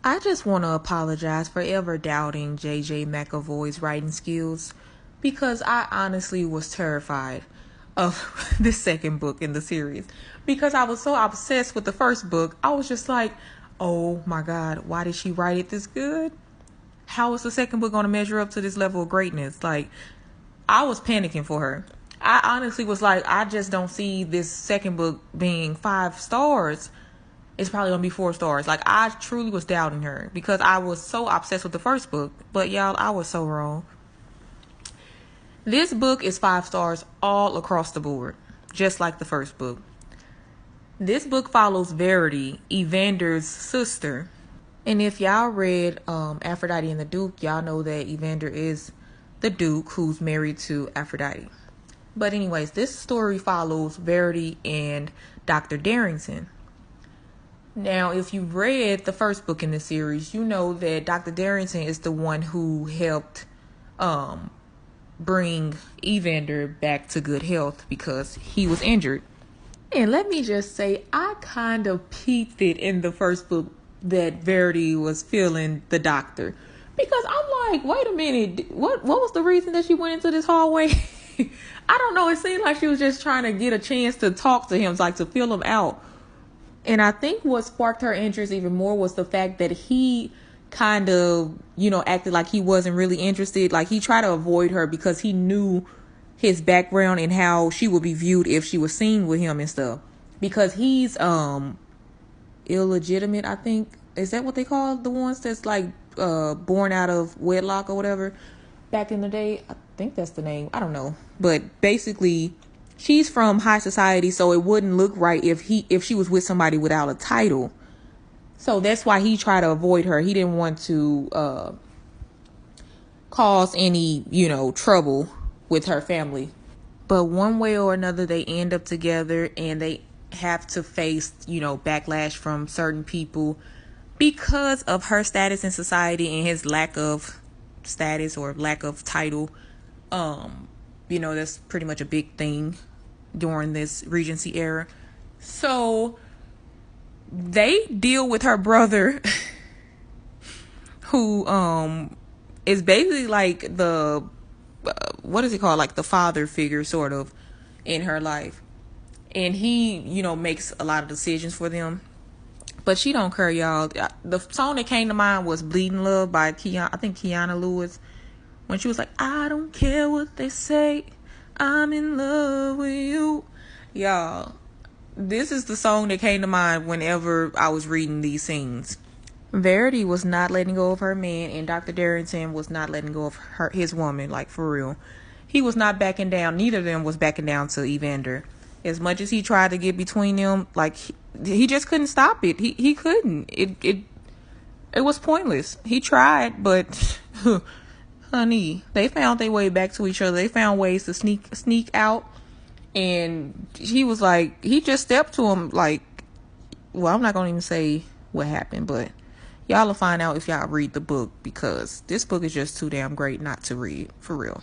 I just want to apologize for ever doubting JJ McAvoy's writing skills because I honestly was terrified of the second book in the series because I was so obsessed with the first book. I was just like, oh my God, why did she write it this good? How is the second book going to measure up to this level of greatness? Like, I was panicking for her. I honestly was like, I just don't see this second book being 5 stars. It's probably gonna be 4 stars. Like, I truly was doubting her because I was so obsessed with the first book. But y'all, I was so wrong. This book is 5 stars all across the board, just like the first book. This book follows Verity, Evander's sister. And if y'all read Aphrodite and the Duke, y'all know that Evander is the Duke who's married to Aphrodite. But anyways, this story follows Verity and Dr. Darrington. Now, if you read the first book in the series, you know that Dr. Darrington is the one who helped bring Evander back to good health because he was injured. And let me just say, I kind of peeped it in the first book that Verity was feeling the doctor. Because I'm like, wait a minute, what was the reason that she went into this hallway? I don't know, it seemed like she was just trying to get a chance to talk to him, like to feel him out. And I think what sparked her interest even more was the fact that he kind of, acted like he wasn't really interested. Like, he tried to avoid her because he knew his background and how she would be viewed if she was seen with him and stuff. Because he's illegitimate, I think. Is that what they call the ones that's like born out of wedlock or whatever? Back in the day, I think that's the name. I don't know. But basically, she's from high society, so it wouldn't look right if she was with somebody without a title. So that's why he tried to avoid her. He didn't want to cause any, trouble with her family. But one way or another, they end up together and they have to face, backlash from certain people because of her status in society and his lack of status or lack of title. That's pretty much a big thing during this Regency era. So they deal with her brother who is basically like the what is it called, like the father figure sort of in her life, and he makes a lot of decisions for them, but she don't care, y'all. The song that came to mind was Bleeding Love by Kiana Lewis, when she was like, I don't care what they say, I'm in love with you. Y'all, this is the song that came to mind whenever I was reading these scenes. Verity was not letting go of her man, and Dr. Darrington was not letting go of his woman, like for real. He was not backing down. Neither of them was backing down to Evander. As much as he tried to get between them, like he just couldn't stop it. He couldn't. It was pointless. He tried, but honey, they found their way back to each other. They found ways to sneak out. And he was like, he just stepped to him like, well, I'm not going to even say what happened, but y'all will find out if y'all read the book, because this book is just too damn great not to read, for real.